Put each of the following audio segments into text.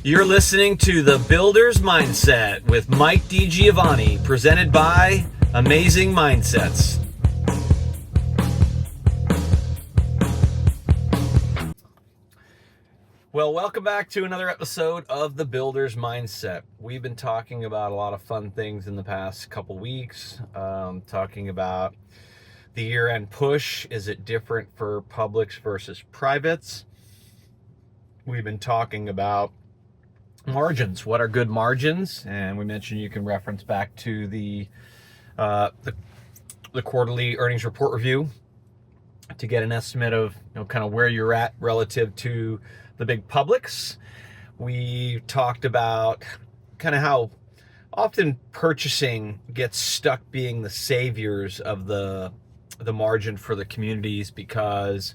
You're listening to The Builder's Mindset with Mike DiGiovanni, presented by Amazing Mindsets. Well, welcome back to another episode of The Builder's Mindset. We've been talking about a lot of fun things in the past couple weeks, talking about the year-end push. Is it different for publics versus privates? We've been talking about margins. What are good margins? And we mentioned you can reference back to the quarterly earnings report review to get an estimate of kind of where you're at relative to the big publics. We talked about kind of how often purchasing gets stuck being the saviors of the margin for the communities, because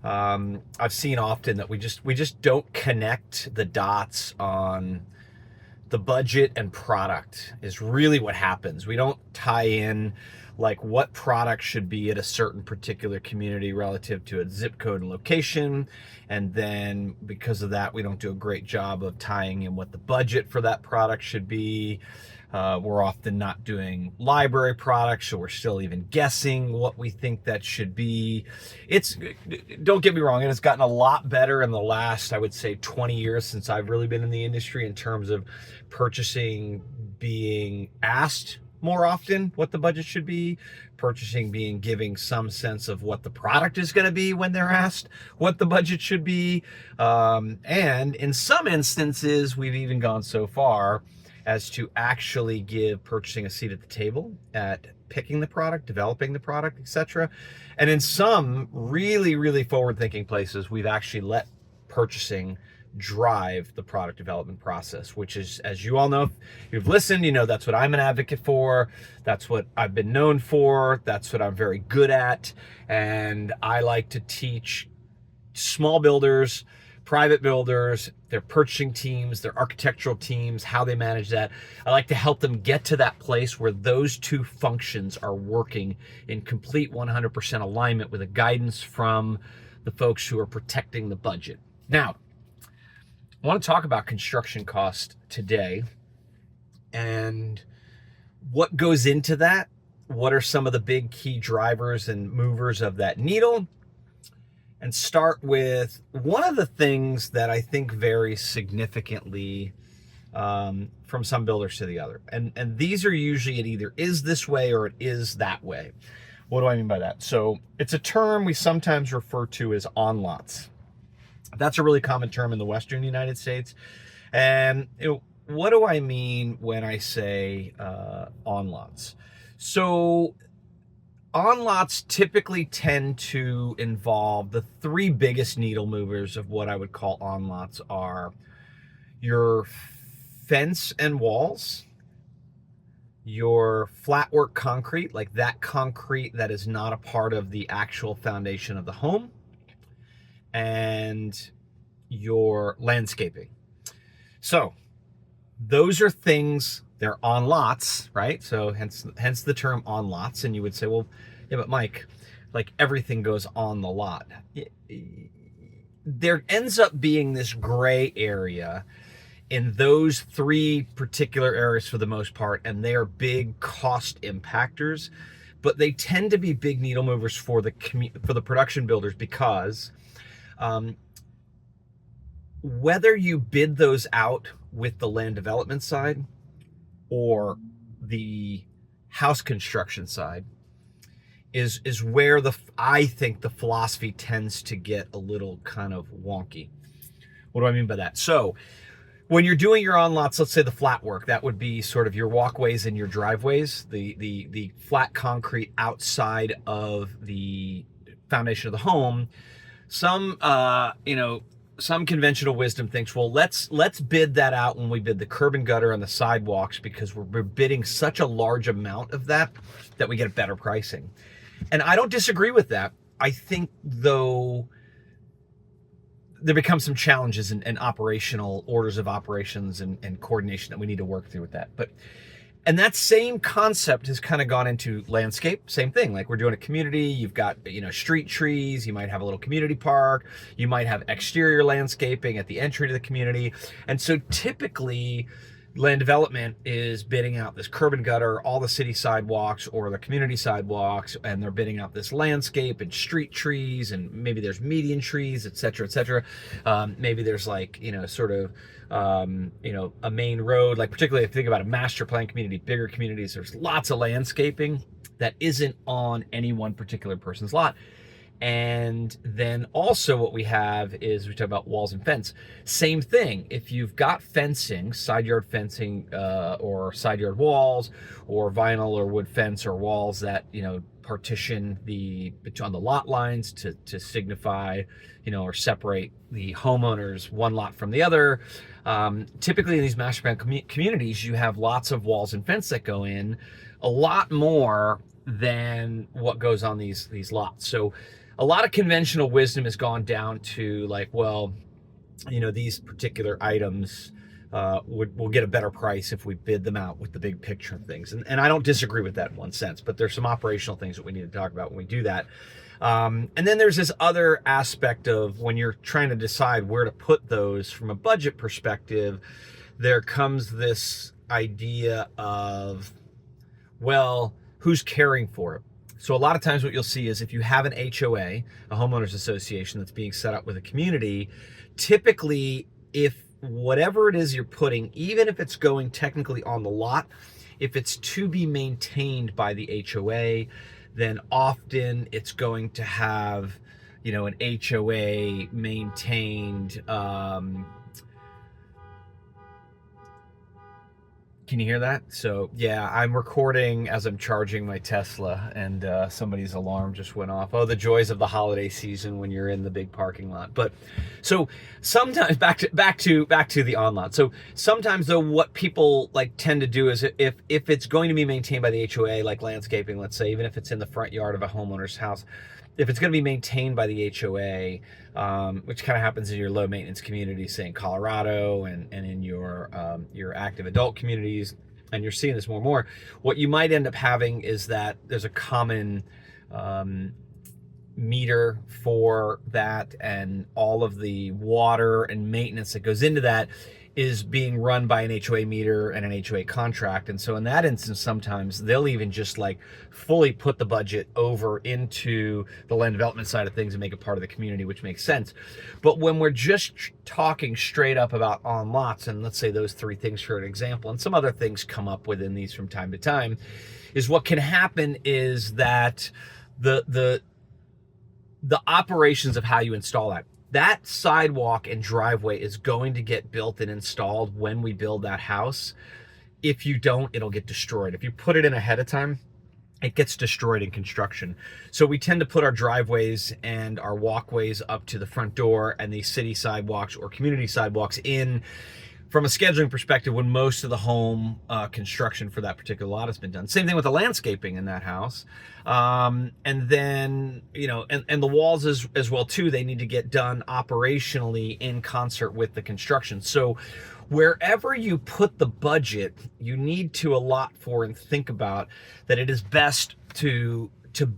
I've seen often that we just don't connect the dots on the budget and product is really what happens. We don't tie in like what product should be at a certain particular community relative to its zip code and location. And then because of that, we don't do a great job of tying in what the budget for that product should be. We're often not doing library products, so we're still even guessing what we think that should be. Don't get me wrong, it has gotten a lot better in the last, I would say, 20 years since I've really been in the industry in terms of purchasing being asked more often what the budget should be, purchasing being giving some sense of what the product is going to be when they're asked what the budget should be. And in some instances, we've even gone so far as to actually give purchasing a seat at the table at picking the product, developing the product, etc. And in some really, really forward-thinking places, we've actually let purchasing drive the product development process, which is, as you all know, if you've listened, that's what I'm an advocate for. That's what I've been known for. That's what I'm very good at. And I like to teach small builders, private builders, their purchasing teams, their architectural teams, how they manage that. I like to help them get to that place where those two functions are working in complete 100% alignment with a guidance from the folks who are protecting the budget. Now, I want to talk about construction cost today and what goes into that. What are some of the big key drivers and movers of that needle? And start with one of the things that I think varies significantly from some builders to the other. And these are usually, it either is this way or it is that way. What do I mean by that? So it's a term we sometimes refer to as on lots. That's a really common term in the Western United States. And what do I mean when I say on lots? So on lots typically tend to involve the three biggest needle movers of what I would call on lots are your fence and walls, your flat work concrete, like that concrete that is not a part of the actual foundation of the home, and your landscaping. So those are things, they're on lots, right? So hence the term on lots. And you would say, well, yeah, but Mike, like everything goes on the lot. There ends up being this gray area in those three particular areas for the most part, and they are big cost impactors, but they tend to be big needle movers for the production builders, because whether you bid those out with the land development side or the house construction side is where I think the philosophy tends to get a little kind of wonky. What do I mean by that? So when you're doing your on lots, let's say the flat work, that would be sort of your walkways and your driveways, the flat concrete outside of the foundation of the home. Some conventional wisdom thinks, well, let's bid that out when we bid the curb and gutter and the sidewalks, because we're bidding such a large amount of that we get better pricing. And I don't disagree with that. I think, though, there becomes some challenges and operational orders of operations and coordination that we need to work through with that. But And that same concept has kind of gone into landscape. Same thing. Like we're doing a community. You've got, street trees. You might have a little community park. You might have exterior landscaping at the entry to the community. And so typically, land development is bidding out this curb and gutter, all the city sidewalks or the community sidewalks, and they're bidding out this landscape and street trees, and maybe there's median trees, et cetera, et cetera. Maybe there's like, a main road, like particularly if you think about a master plan community, bigger communities, there's lots of landscaping that isn't on any one particular person's lot. And then also what we have is we talk about walls and fence. Same thing. If you've got fencing, side yard fencing, or side yard walls, or vinyl or wood fence or walls that, partition on the lot lines to signify, or separate the homeowners one lot from the other. Typically in these master plan communities, you have lots of walls and fence that go in, a lot more than what goes on these lots. So a lot of conventional wisdom has gone down to like, well, these particular items will get a better price if we bid them out with the big picture of things. And I don't disagree with that in one sense, but there's some operational things that we need to talk about when we do that. And then there's this other aspect of when you're trying to decide where to put those from a budget perspective, there comes this idea of, well, who's caring for it? So a lot of times what you'll see is if you have an HOA, a homeowners association that's being set up with a community, typically if whatever it is you're putting, even if it's going technically on the lot, if it's to be maintained by the HOA, then often it's going to have, an HOA maintained, can you hear that? So yeah, I'm recording as I'm charging my Tesla, and somebody's alarm just went off. Oh, the joys of the holiday season when you're in the big parking lot. But so sometimes back to the on lot. So sometimes though, what people like tend to do is if it's going to be maintained by the HOA, like landscaping, let's say, even if it's in the front yard of a homeowner's house, if it's going to be maintained by the HOA, which kind of happens in your low maintenance communities, say in Colorado and in your active adult communities, and you're seeing this more and more, what you might end up having is that there's a common meter for that, and all of the water and maintenance that goes into that is being run by an HOA meter and an HOA contract. And so in that instance, sometimes they'll even just like fully put the budget over into the land development side of things and make it part of the community, which makes sense. But when we're just talking straight up about on lots, and let's say those three things for an example, and some other things come up within these from time to time, is what can happen is that the operations of how you install that sidewalk and driveway is going to get built and installed when we build that house. If you don't, it'll get destroyed. If you put it in ahead of time, it gets destroyed in construction. So we tend to put our driveways and our walkways up to the front door and the city sidewalks or community sidewalks in from a scheduling perspective when most of the home construction for that particular lot has been done. Same thing with the landscaping in that house. And then, and the walls as well too, they need to get done operationally in concert with the construction. So wherever you put the budget, you need to allot for and think about that it is best to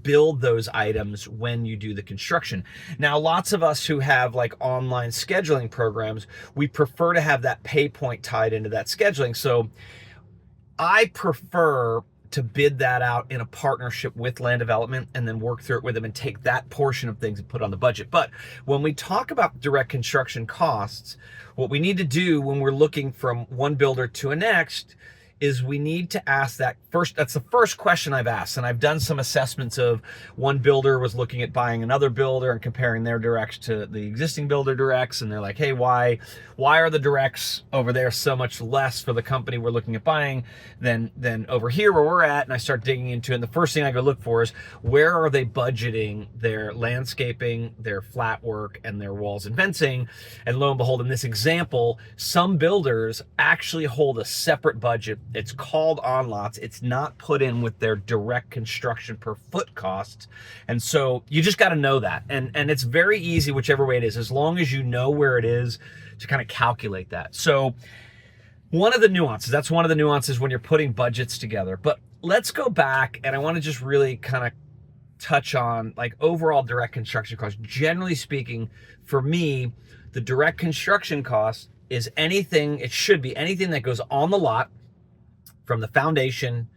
build those items when you do the construction. Now, lots of us who have like online scheduling programs, we prefer to have that pay point tied into that scheduling. So I prefer to bid that out in a partnership with land development and then work through it with them and take that portion of things and put on the budget. But when we talk about direct construction costs, what we need to do when we're looking from one builder to a next is we need to ask that first. That's the first question I've asked. And I've done some assessments of one builder was looking at buying another builder and comparing their directs to the existing builder directs. And they're like, hey, why are the directs over there so much less for the company we're looking at buying than over here where we're at? And I start digging into it. And the first thing I go look for is where are they budgeting their landscaping, their flat work, and their walls and fencing? And lo and behold, in this example, some builders actually hold a separate budget. It's called on lots. It's not put in with their direct construction per foot costs. And so you just got to know that. And it's very easy, whichever way it is, as long as you know where it is, to kind of calculate that. So one of the nuances. That's one of the nuances when you're putting budgets together. But let's go back, and I want to just really kind of touch on like overall direct construction costs. Generally speaking, for me, the direct construction cost is anything, it should be anything that goes on the lot from the foundation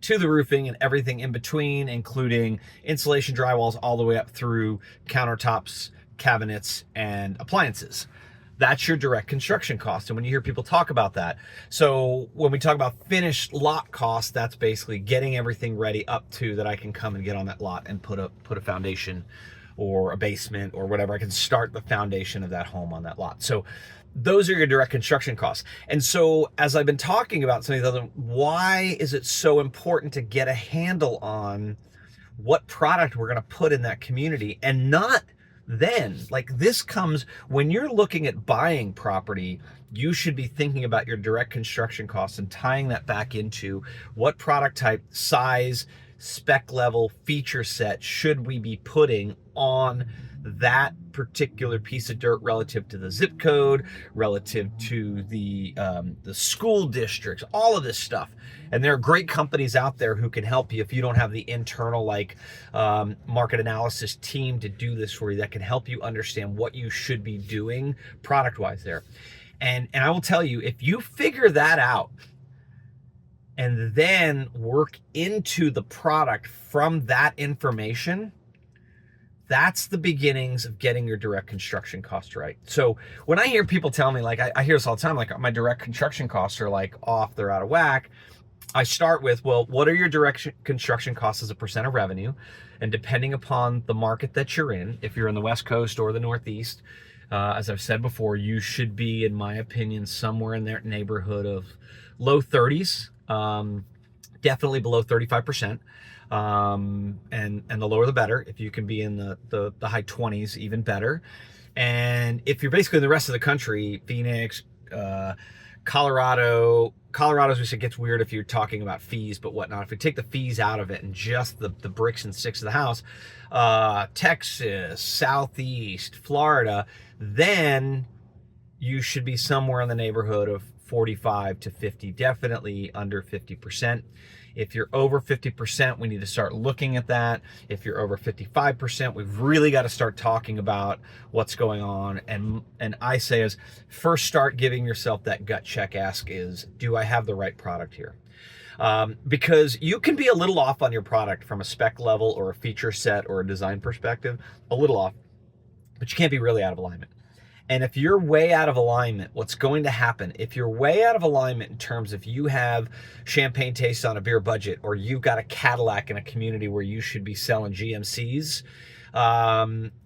to the roofing and everything in between, including insulation, drywalls, all the way up through countertops, cabinets, and appliances. That's your direct construction cost. And when you hear people talk about that, so when we talk about finished lot cost, that's basically getting everything ready up to that I can come and get on that lot and put a foundation or a basement or whatever. I can start the foundation of that home on that lot. So those are your direct construction costs. And so as I've been talking about some of the other, why is it so important to get a handle on what product we're going to put in that community, and not then, like, this comes when you're looking at buying property, you should be thinking about your direct construction costs and tying that back into what product type, size, spec level, feature set should we be putting on that particular piece of dirt relative to the zip code, relative to the school districts, all of this stuff. And there are great companies out there who can help you if you don't have the internal market analysis team to do this for you, that can help you understand what you should be doing product wise there. And I will tell you, if you figure that out and then work into the product from that information, that's the beginnings of getting your direct construction cost right. So when I hear people tell me, like, I hear this all the time, like, my direct construction costs are like off, they're out of whack. I start with, well, what are your direct construction costs as a percent of revenue? And depending upon the market that you're in, if you're in the West Coast or the Northeast, as I've said before, you should be, in my opinion, somewhere in that neighborhood of low 30s, definitely below 35%. And the lower the better. If you can be in the high 20s, even better. And if you're basically in the rest of the country, Phoenix, Colorado, as we said, gets weird if you're talking about fees, but whatnot. If we take the fees out of it and just the bricks and sticks of the house, Texas, Southeast, Florida, then you should be somewhere in the neighborhood of 45 to 50, definitely under 50%. If you're over 50%, we need to start looking at that. If you're over 55%, we've really got to start talking about what's going on. And I say is, first start giving yourself that gut check. Ask is, do I have the right product here? Because you can be a little off on your product from a spec level or a feature set or a design perspective, a little off, but you can't be really out of alignment. And if you're way out of alignment, what's going to happen, if you're way out of alignment in terms of you have champagne taste on a beer budget, or you've got a Cadillac in a community where you should be selling GMCs,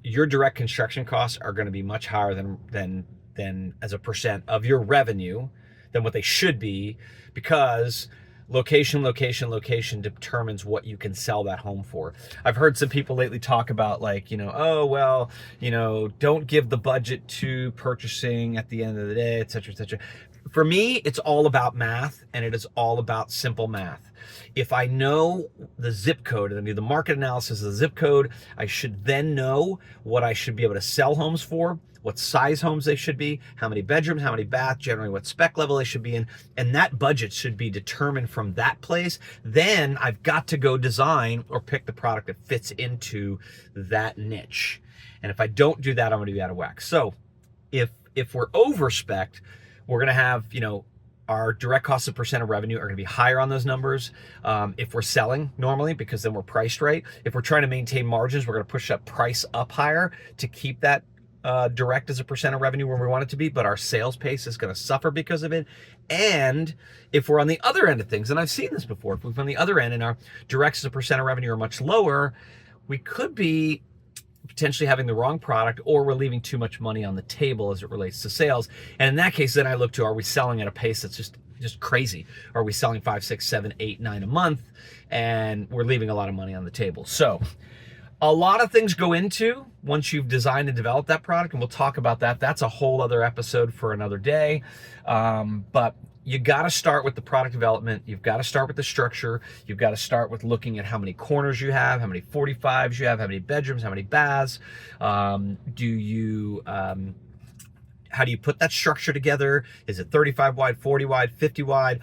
your direct construction costs are going to be much higher than as a percent of your revenue than what they should be, because location determines what you can sell that home for. I've heard some people lately talk about, like, oh, well, don't give the budget to purchasing at the end of the day, et cetera, et cetera. For me, it's all about math, and it is all about simple math. If I know the zip code and I do the market analysis of the zip code, I should then know what I should be able to sell homes for, what size homes they should be, how many bedrooms, how many baths, generally what spec level they should be in, and that budget should be determined from that place. Then I've got to go design or pick the product that fits into that niche. And if I don't do that, I'm going to be out of whack. So if we're over-spec'd, we're going to have, our direct costs of percent of revenue are going to be higher on those numbers if we're selling normally, because then we're priced right. If we're trying to maintain margins, we're going to push that price up higher to keep that direct as a percent of revenue where we want it to be, but our sales pace is going to suffer because of it. And if we're on the other end of things, and I've seen this before, if we're on the other end and our directs as a percent of revenue are much lower, we could be potentially having the wrong product, or we're leaving too much money on the table as it relates to sales. And in that case, then I look to, are we selling at a pace that's just crazy? Are we selling 5, 6, 7, 8, 9 a month, and we're leaving a lot of money on the table? So a lot of things go into once you've designed and developed that product, and we'll talk about that. That's a whole other episode for another day. But you got to start with the product development. You've got to start with the structure. You've got to start with looking at how many corners you have, how many 45s you have, how many bedrooms, how many baths. Do you How do you put that structure together? Is it 35 wide, 40 wide, 50 wide?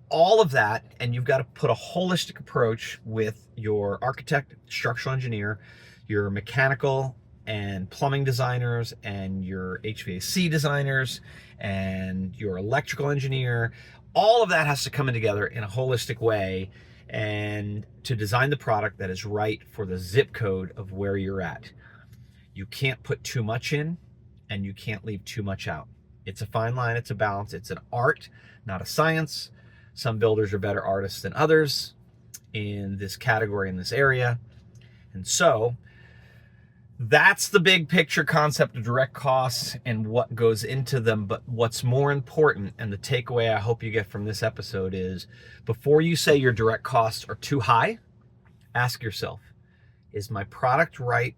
All of that, and you've got to put a holistic approach with your architect, structural engineer, your mechanical and plumbing designers, and your HVAC designers, and your electrical engineer. All of that has to come in together in a holistic way and to design the product that is right for the zip code of where you're at. You can't put too much in and you can't leave too much out. It's a fine line, it's a balance, it's an art, not a science. Some builders are better artists than others in this category, in this area. And so that's the big picture concept of direct costs and what goes into them. But what's more important, and the takeaway I hope you get from this episode, is before you say your direct costs are too high, ask yourself, is my product right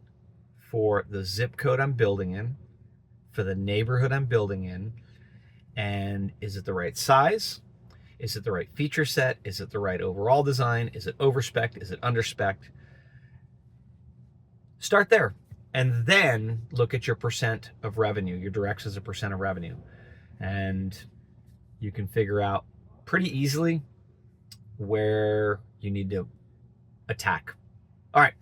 for the zip code I'm building in, for the neighborhood I'm building in, and is it the right size? Is it the right feature set? Is it the right overall design? Is it overspec? Is it underspec? Start there. And then look at your percent of revenue, your directs as a percent of revenue. And you can figure out pretty easily where you need to attack. All right.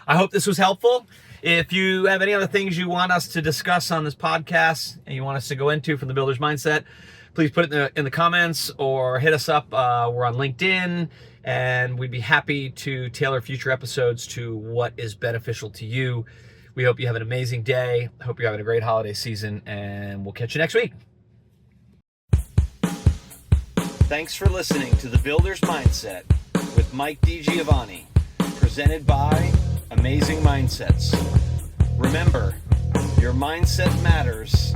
I hope this was helpful. If you have any other things you want us to discuss on this podcast and you want us to go into from the Builder's Mindset, please put it in the comments or hit us up. We're on LinkedIn, and we'd be happy to tailor future episodes to what is beneficial to you. We hope you have an amazing day. I hope you're having a great holiday season, and we'll catch you next week. Thanks for listening to The Builder's Mindset with Mike DiGiovanni, presented by Amazing Mindsets. Remember, your mindset matters.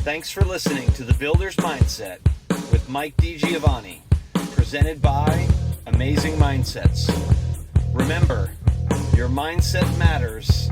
Thanks for listening to The Builder's Mindset with Mike DiGiovanni, presented by Amazing Mindsets. Remember, your mindset matters